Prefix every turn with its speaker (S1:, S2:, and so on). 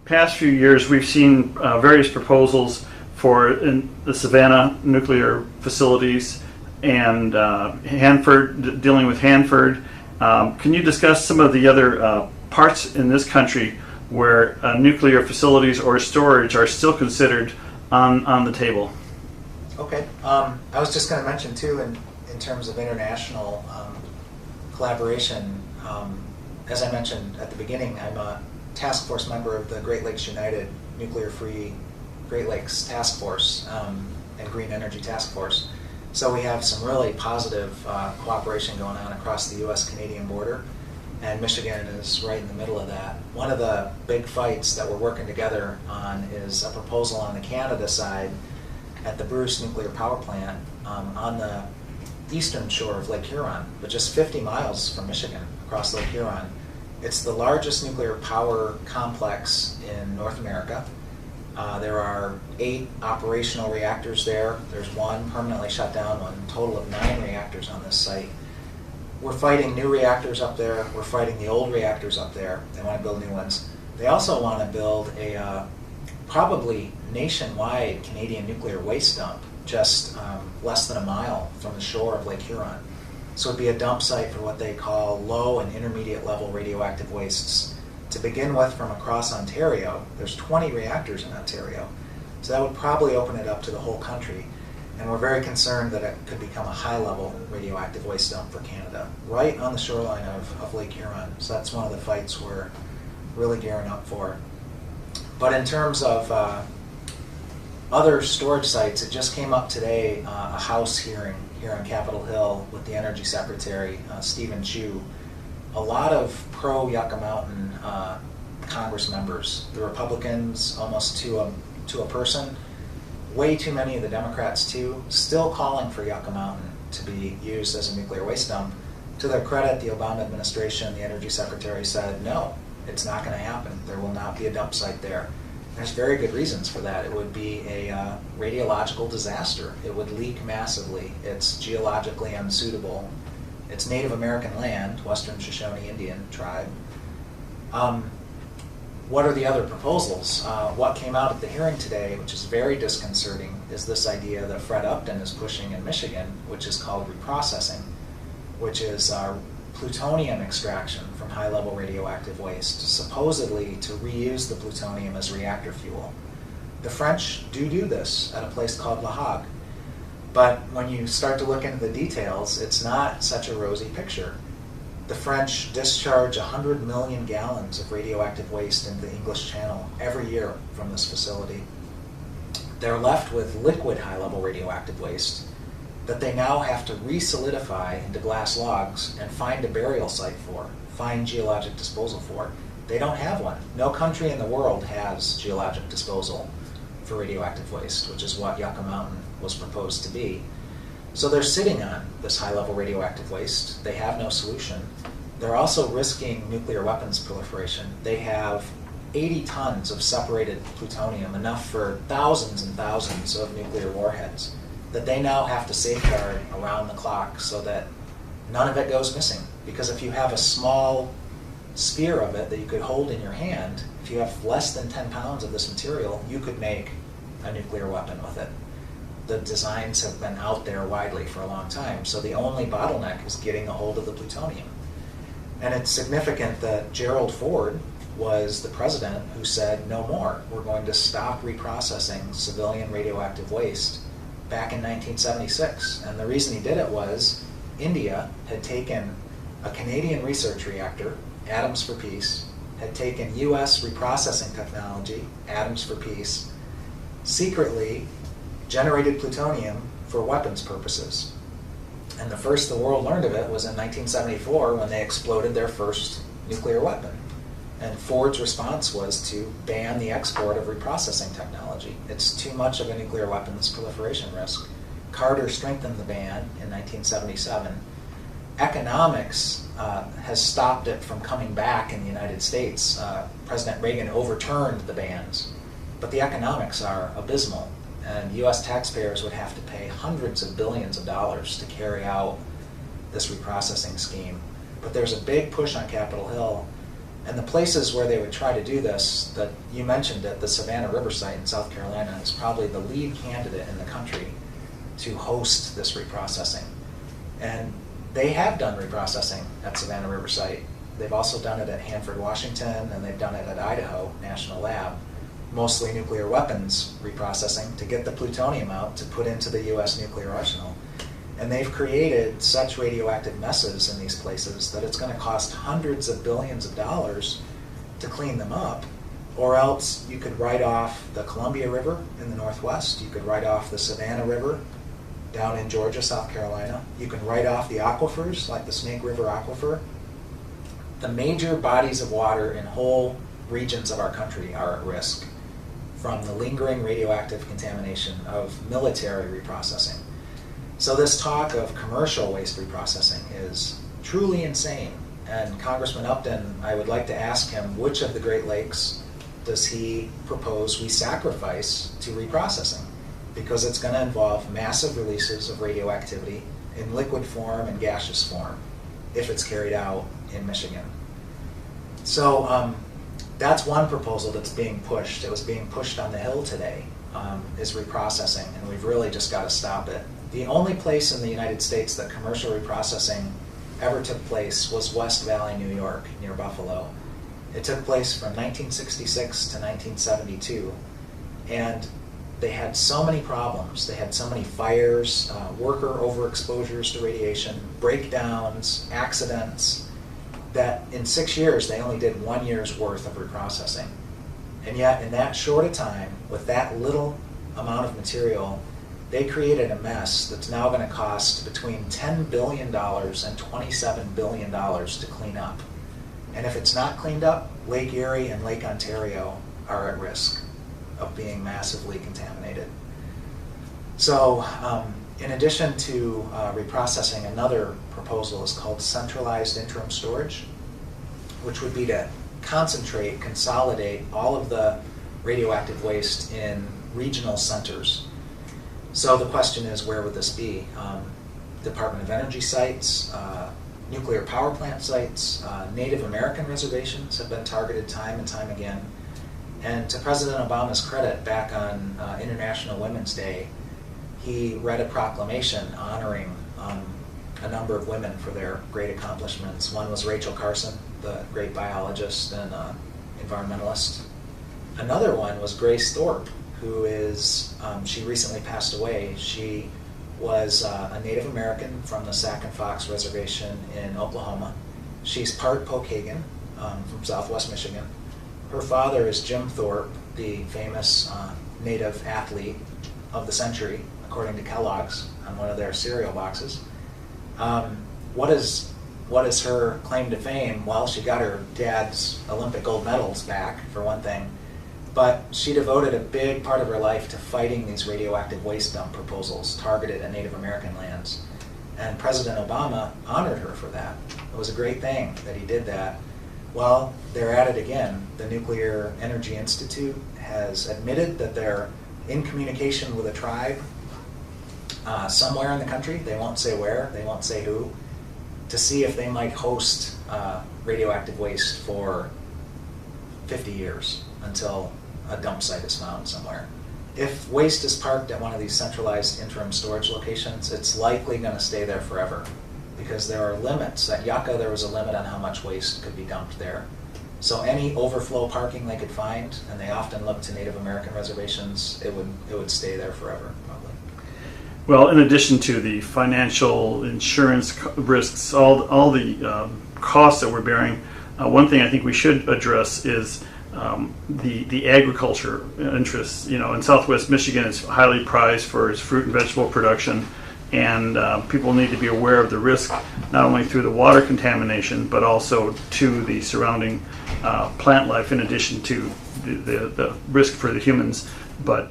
S1: past few years, we've seen various proposals for the Savannah nuclear facilities and Hanford, dealing with Hanford. Can you discuss some of the other parts in this country where nuclear facilities or storage are still considered on the table?
S2: Okay. I was just going to mention, too, in terms of international collaboration, as I mentioned at the beginning, I'm a task force member of the Great Lakes United Nuclear-Free Great Lakes Task Force and Green Energy Task Force. So we have some really positive cooperation going on across the U.S.-Canadian border, and Michigan is right in the middle of that. One of the big fights that we're working together on is a proposal on the Canada side at the Bruce Nuclear Power Plant on the eastern shore of Lake Huron, but just 50 miles from Michigan across Lake Huron. It's the largest nuclear power complex in North America. There are 8 operational reactors there. There's 1 permanently shut down, one total of 9 reactors on this site. We're fighting new reactors up there. We're fighting the old reactors up there. They want to build new ones. They also want to build a probably nationwide Canadian nuclear waste dump just less than a mile from the shore of Lake Huron. So it'd be a dump site for what they call low and intermediate level radioactive wastes. To begin with, from across Ontario, there's 20 reactors in Ontario. So that would probably open it up to the whole country. And we're very concerned that it could become a high-level radioactive waste dump for Canada, right on the shoreline of Lake Huron. So that's one of the fights we're really gearing up for. But in terms of other storage sites, it just came up today, a House hearing here on Capitol Hill with the Energy Secretary, Stephen Chu. A lot of pro-Yucca Mountain Congress members, the Republicans almost to a person, way too many of the Democrats too, still calling for Yucca Mountain to be used as a nuclear waste dump. To their credit, the Obama administration, the Energy Secretary said, no, it's not going to happen. There will not be a dump site there. There's very good reasons for that. It would be a radiological disaster. It would leak massively. It's geologically unsuitable. It's Native American land, Western Shoshone Indian tribe. What are the other proposals? What came out at the hearing today, which is very disconcerting, is this idea that Fred Upton is pushing in Michigan, which is called reprocessing, which is plutonium extraction from high-level radioactive waste, supposedly to reuse the plutonium as reactor fuel. The French do this at a place called Le Hague. But when you start to look into the details, it's not such a rosy picture. The French discharge 100 million gallons of radioactive waste into the English Channel every year from this facility. They're left with liquid high-level radioactive waste that they now have to re-solidify into glass logs and find a burial site for, find geologic disposal for. They don't have one. No country in the world has geologic disposal for radioactive waste, which is what Yucca Mountain was proposed to be. So they're sitting on this high-level radioactive waste. They have no solution. They're also risking nuclear weapons proliferation. They have 80 tons of separated plutonium, enough for thousands and thousands of nuclear warheads, that they now have to safeguard around the clock so that none of it goes missing. Because if you have a small sphere of it that you could hold in your hand, if you have less than 10 pounds of this material, you could make a nuclear weapon with it. The designs have been out there widely for a long time, so the only bottleneck is getting a hold of the plutonium. And it's significant that Gerald Ford was the president who said, no more, we're going to stop reprocessing civilian radioactive waste back in 1976. And the reason he did it was India had taken a Canadian research reactor, Atoms for Peace, had taken US reprocessing technology, Atoms for Peace, secretly generated plutonium for weapons purposes. And the first the world learned of it was in 1974 when they exploded their first nuclear weapon. And Ford's response was to ban the export of reprocessing technology. It's too much of a nuclear weapons proliferation risk. Carter strengthened the ban in 1977. Economics has stopped it from coming back in the United States. President Reagan overturned the bans, but the economics are abysmal. And US taxpayers would have to pay hundreds of billions of dollars to carry out this reprocessing scheme. But there's a big push on Capitol Hill And the places where they would try to do this, that you mentioned at the Savannah River site in South Carolina, is probably the lead candidate in the country to host this reprocessing. And they have done reprocessing at Savannah River site. They've also done it at Hanford, Washington, and they've done it at Idaho National Lab, mostly nuclear weapons reprocessing to get the plutonium out to put into the US nuclear arsenal. And they've created such radioactive messes in these places that it's going to cost hundreds of billions of dollars to clean them up. Or else you could write off the Columbia River in the Northwest, you could write off the Savannah River down in Georgia, South Carolina. You can write off the aquifers, like the Snake River Aquifer. The major bodies of water in whole regions of our country are at risk from the lingering radioactive contamination of military reprocessing. So this talk of commercial waste reprocessing is truly insane. And Congressman Upton, I would like to ask him, which of the Great Lakes does he propose we sacrifice to reprocessing? Because it's going to involve massive releases of radioactivity in liquid form and gaseous form if it's carried out in Michigan. So that's one proposal that's being pushed. It was being pushed on the Hill today, is reprocessing, and we've really just got to stop it. The only place in the United States that commercial reprocessing ever took place was West Valley, New York, near Buffalo. It took place from 1966 to 1972, and they had so many problems. They had so many fires, worker overexposures to radiation, breakdowns, accidents, that in 6 years they only did 1 year's worth of reprocessing. And yet in that short a time, with that little amount of material, they created a mess that's now going to cost between $10 billion and $27 billion to clean up. And if it's not cleaned up, Lake Erie and Lake Ontario are at risk of being massively contaminated. So in addition to reprocessing, another proposal is called Centralized Interim Storage, which would be to concentrate, consolidate all of the radioactive waste in regional centers. So the question is, where would this be? Department of Energy sites, nuclear power plant sites, Native American reservations have been targeted time and time again. And to President Obama's credit, back on International Women's Day, he read a proclamation honoring a number of women for their great accomplishments. One was Rachel Carson, the great biologist and environmentalist. Another one was Grace Thorpe, who is, she recently passed away. She was a Native American from the Sac and Fox Reservation in Oklahoma. She's part Pokagon from Southwest Michigan. Her father is Jim Thorpe, the famous Native athlete of the century, according to Kellogg's on one of their cereal boxes. What is her claim to fame? Well, she got her dad's Olympic gold medals back, for one thing, but she devoted a big part of her life to fighting these radioactive waste dump proposals targeted at Native American lands. And President Obama honored her for that. It was a great thing that he did that. Well, they're at it again. The Nuclear Energy Institute has admitted that they're in communication with a tribe somewhere in the country. They won't say where, they won't say who, to see if they might host radioactive waste for 50 years until a dump site is found somewhere. If waste is parked at one of these centralized interim storage locations, it's likely going to stay there forever, because there are limits. At Yucca, there was a limit on how much waste could be dumped there. So any overflow parking they could find, and they often look to Native American reservations, it would stay there forever, probably.
S1: Well, in addition to the financial insurance risks, all the costs that we're bearing, one thing I think we should address is the agriculture interests. You know, in Southwest Michigan, it's highly prized for its fruit and vegetable production, and people need to be aware of the risk, not only through the water contamination, but also to the surrounding plant life, in addition to the risk for the humans. But